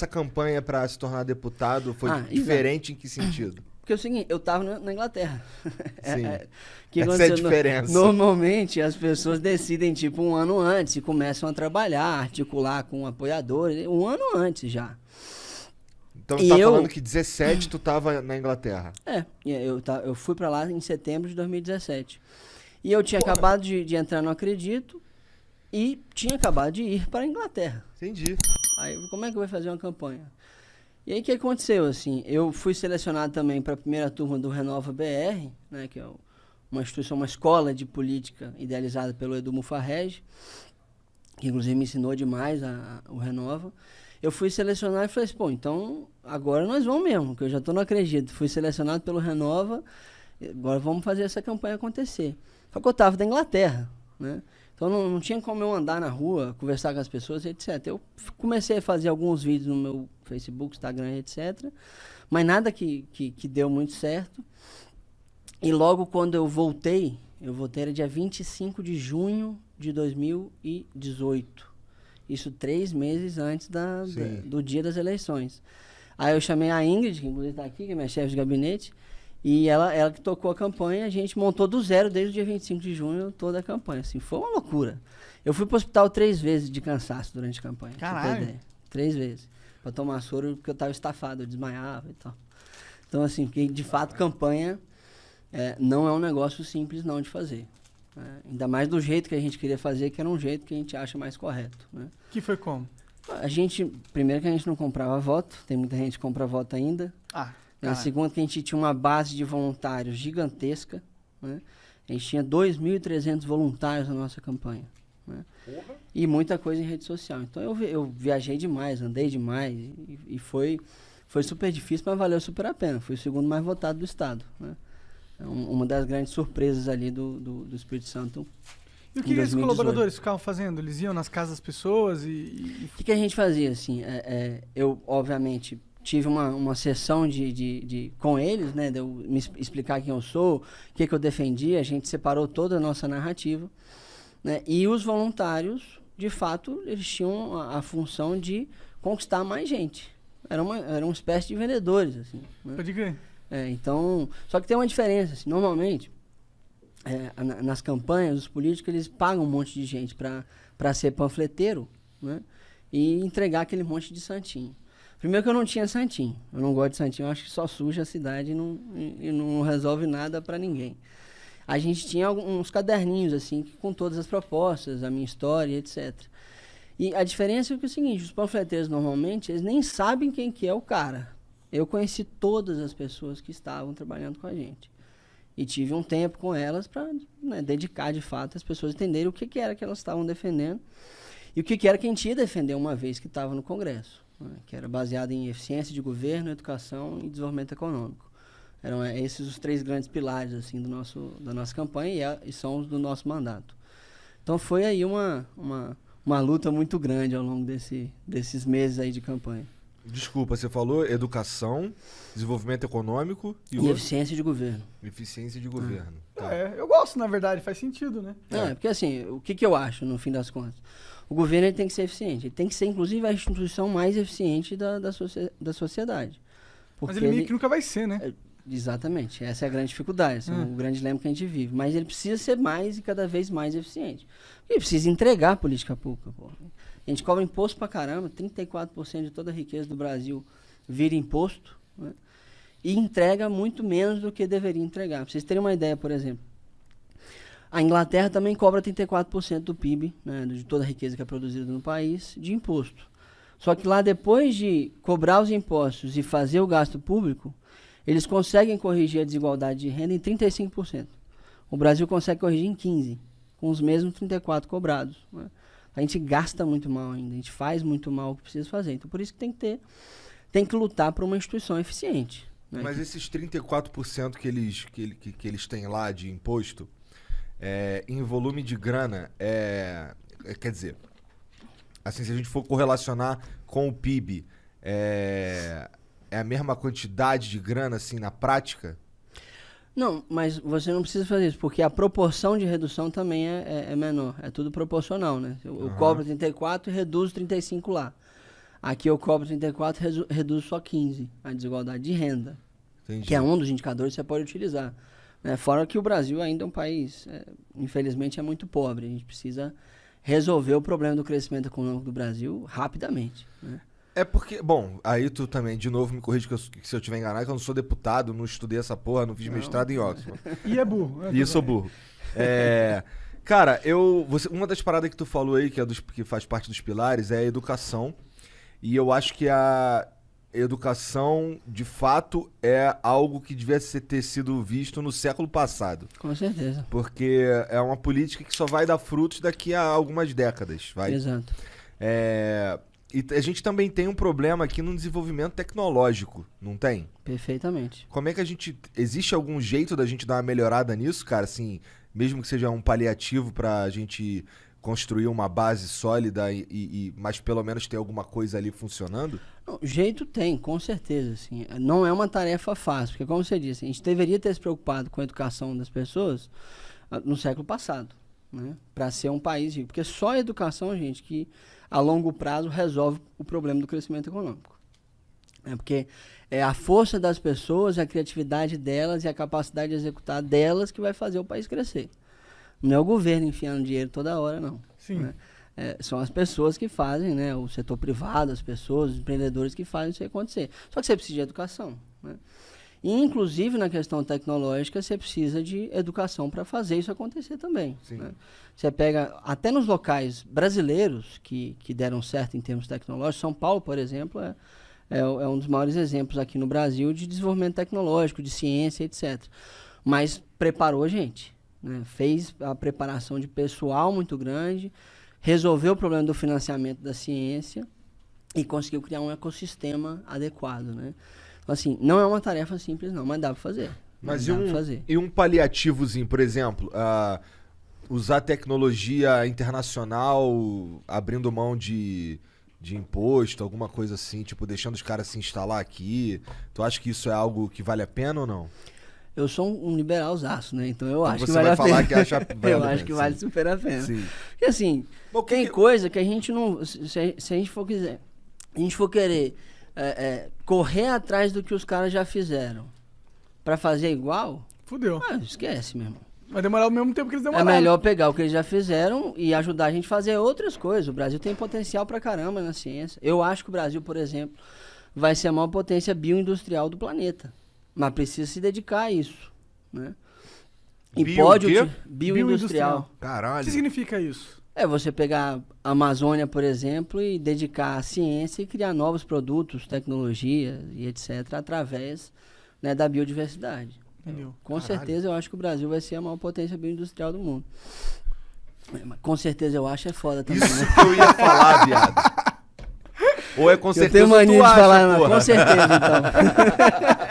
essa campanha para se tornar deputado foi diferente em que sentido? Porque é o seguinte, eu tava na Inglaterra. Sim. Que Essa é a diferença. Normalmente as pessoas decidem tipo um ano antes e começam a trabalhar, articular com apoiadores, um ano antes já. Então tu tá falando que 17 tu tava na Inglaterra. Eu fui pra lá em setembro de 2017. E eu tinha acabado de entrar no Acredito e tinha acabado de ir para a Inglaterra. Entendi. Aí, como é que eu vou fazer uma campanha? E aí, o que aconteceu, assim? Eu fui selecionado também para a primeira turma do Renova BR, né, que é uma instituição, uma escola de política idealizada pelo Edu Mufarrege, que inclusive me ensinou demais o Renova. Eu fui selecionado e falei assim, pô, então agora nós vamos mesmo, que eu já estou no Acredito. Fui selecionado pelo Renova, agora vamos fazer essa campanha acontecer. Só que eu estava da Inglaterra, né? Então não tinha como eu andar na rua, conversar com as pessoas, etc. Eu comecei a fazer alguns vídeos no meu Facebook, Instagram, etc. Mas nada que deu muito certo. E logo quando eu voltei era dia 25 de junho de 2018. Isso 3 meses antes do dia das eleições. Aí eu chamei a Ingrid, que inclusive está aqui, que é minha chefe de gabinete, e ela que tocou a campanha, a gente montou do zero desde o dia 25 de junho toda a campanha. Assim, foi uma loucura. Eu fui para o hospital 3 vezes de cansaço durante a campanha. Caralho! 3 vezes. Para tomar soro, porque eu estava estafado, eu desmaiava e tal. Então, assim, porque de fato campanha não é um negócio simples não de fazer. Ainda mais do jeito que a gente queria fazer, que era um jeito que a gente acha mais correto. Né? Que foi como? Primeiro que a gente não comprava voto, tem muita gente que compra voto ainda. Segundo que a gente tinha uma base de voluntários gigantesca, né? A gente tinha 2.300 voluntários na nossa campanha. Né? E muita coisa em rede social. Então eu viajei demais, andei demais e foi super difícil, mas valeu super a pena. Fui o segundo mais votado do estado. Né? Uma das grandes surpresas ali do Espírito Santo. E o que esses colaboradores ficavam fazendo? Eles iam nas casas das pessoas e... O que a gente fazia, assim? Eu, obviamente, tive uma sessão com eles, né? De eu me explicar quem eu sou, o que eu defendia. A gente separou toda a nossa narrativa. Né? E os voluntários, de fato, eles tinham a função de conquistar mais gente. Era uma espécie de vendedores, assim. Né? Pode crer. Então, só que tem uma diferença. Assim, normalmente, nas campanhas, os políticos eles pagam um monte de gente para ser panfleteiro, né? E entregar aquele monte de santinho. Primeiro que eu não tinha santinho. Eu não gosto de santinho. Eu acho que só suja a cidade e não resolve nada para ninguém. A gente tinha uns caderninhos assim com todas as propostas, a minha história, etc. E a diferença é que é o seguinte, os panfleteiros normalmente eles nem sabem quem que é o cara. Eu conheci todas as pessoas que estavam trabalhando com a gente. E tive um tempo com elas para dedicar, de fato, as pessoas entenderem o que era que elas estavam defendendo e o que era que a gente ia defender uma vez que estava no Congresso, né? Que era baseado em eficiência de governo, educação e desenvolvimento econômico. Eram esses os 3 grandes pilares assim, da nossa campanha e são os do nosso mandato. Então foi aí uma luta muito grande ao longo desses meses aí de campanha. Desculpa, você falou educação, desenvolvimento econômico e eficiência de governo. Eficiência de governo. Tá. Eu gosto, na verdade, faz sentido, né? Porque assim, o que eu acho, no fim das contas? O governo ele tem que ser eficiente. Ele tem que ser, inclusive, a instituição mais eficiente da sociedade. Mas ele meio que nunca vai ser, né? Exatamente. Essa é a grande dificuldade, assim, o grande dilema que a gente vive. Mas ele precisa ser mais e cada vez mais eficiente. Ele precisa entregar a política pública, pô. A gente cobra imposto pra caramba, 34% de toda a riqueza do Brasil vira imposto, né? E entrega muito menos do que deveria entregar. Pra vocês terem uma ideia, por exemplo, a Inglaterra também cobra 34% do PIB, né, de toda a riqueza que é produzida no país, de imposto. Só que lá, depois de cobrar os impostos e fazer o gasto público, eles conseguem corrigir a desigualdade de renda em 35%. O Brasil consegue corrigir em 15%, com os mesmos 34% cobrados, né? A gente gasta muito mal ainda, a gente faz muito mal o que precisa fazer. Então, por isso que tem que lutar por uma instituição eficiente. Né? Mas esses 34% que eles têm lá de imposto, em volume de grana, quer dizer, assim, se a gente for correlacionar com o PIB, é a mesma quantidade de grana, assim, na prática? Não, mas você não precisa fazer isso, porque a proporção de redução também é menor. É tudo proporcional, né? Eu cobro 34 e reduzo 35 lá. Aqui eu cobro 34, reduzo só 15, a desigualdade de renda. Entendi. Que é um dos indicadores que você pode utilizar. Né? Fora que o Brasil ainda é um país, infelizmente, é muito pobre. A gente precisa resolver o problema do crescimento econômico do Brasil rapidamente. Né? É porque, bom, aí tu também, de novo, me corrige se eu estiver enganado, que eu não sou deputado, não estudei essa porra, não fiz mestrado em Oxford. E é burro. E eu sou burro. Cara, uma das paradas que tu falou aí, que faz parte dos pilares, é a educação. E eu acho que a educação, de fato, é algo que devia ter sido visto no século passado. Com certeza. Porque é uma política que só vai dar frutos daqui a algumas décadas. Exato. E a gente também tem um problema aqui no desenvolvimento tecnológico, não tem? Perfeitamente. Como é que existe algum jeito da gente dar uma melhorada nisso, cara? Assim, mesmo que seja um paliativo pra gente construir uma base sólida, mas pelo menos ter alguma coisa ali funcionando? Não, jeito tem, com certeza. Assim. Não é uma tarefa fácil, porque como você disse, a gente deveria ter se preocupado com a educação das pessoas no século passado, né? Para ser um país rico. Porque só a educação, gente, que a longo prazo resolve o problema do crescimento econômico. Porque é a força das pessoas, a criatividade delas e a capacidade de executar delas que vai fazer o país crescer. Não é o governo enfiando dinheiro toda hora, não. Sim. Né? São as pessoas que fazem, né? O setor privado, as pessoas, os empreendedores que fazem isso acontecer. Só que você precisa de educação. Né? E, inclusive, na questão tecnológica, você precisa de educação para fazer isso acontecer também. Né? Você pega, até nos locais brasileiros que deram certo em termos tecnológicos, São Paulo, por exemplo, é um dos maiores exemplos aqui no Brasil de desenvolvimento tecnológico, de ciência, etc. Mas preparou a gente. Né? Fez a preparação de pessoal muito grande, resolveu o problema do financiamento da ciência e conseguiu criar um ecossistema adequado. Né? Então, assim, não é uma tarefa simples não, mas dá para fazer. Mas e um paliativozinho, por exemplo, usar tecnologia internacional, abrindo mão de imposto, alguma coisa assim, tipo, deixando os caras se instalar aqui. Tu acha que isso é algo que vale a pena ou não? Eu sou um liberalzaço, né? Então eu acho que vale a pena. Você vai falar que acha eu acho que vale super a pena. Sim. Porque assim, tem coisa que a gente não... Se a gente for querer correr atrás do que os caras já fizeram pra fazer igual... Fudeu. Esquece, meu irmão. Vai demorar o mesmo tempo que eles demoraram. É melhor pegar o que eles já fizeram e ajudar a gente a fazer outras coisas. O Brasil tem potencial pra caramba na ciência. Eu acho que o Brasil, por exemplo, vai ser a maior potência bioindustrial do planeta. Mas precisa se dedicar a isso, né? E bioindustrial. Caralho. O que significa isso? É você pegar a Amazônia, por exemplo, e dedicar à ciência e criar novos produtos, tecnologia e etc. através, né, da biodiversidade. Entendeu? Com certeza eu acho que o Brasil vai ser a maior potência bioindustrial do mundo. Com certeza eu acho é foda também. Isso né? que eu ia falar, viado. Ou é com certeza eu tenho mania tu de acha, falar, porra. com certeza então.